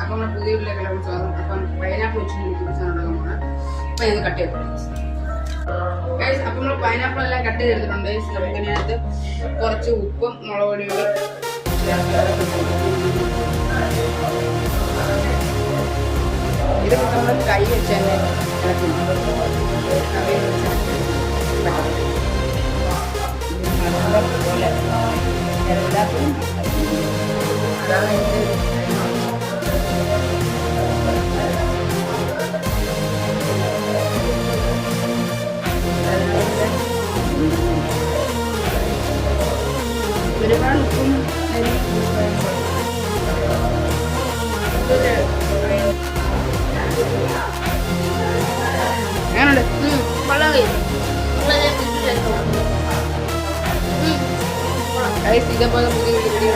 അപ്പം നമ്മൾ പുതിയ വീട്ടിലേക്കെല്ലാം സ്വാഗതം. അപ്പം പൈനാപ്പിൾ വെച്ച് സാധനം ഉണ്ടാക്കാൻ അപ്പം ഇത് കട്ട് ചെയ്തോളാം. അപ്പം നമ്മൾ പൈനാപ്പിൾ എല്ലാം കട്ട് ചെയ്തെടുത്തിട്ടുണ്ട്. നമുക്ക് ഇതിനകത്ത് കുറച്ച് ഉപ്പും മുളക് പൊടിയും ഇത് നമ്മൾ കൈ വെച്ച് തന്നെ ഇളക്കി പോലെ എല്ലാത്തിനും ഒരുപാട് ഉപ്പും എങ്ങനെയുണ്ട്? ഇതേപോലെ പുതിയ വീഡിയോ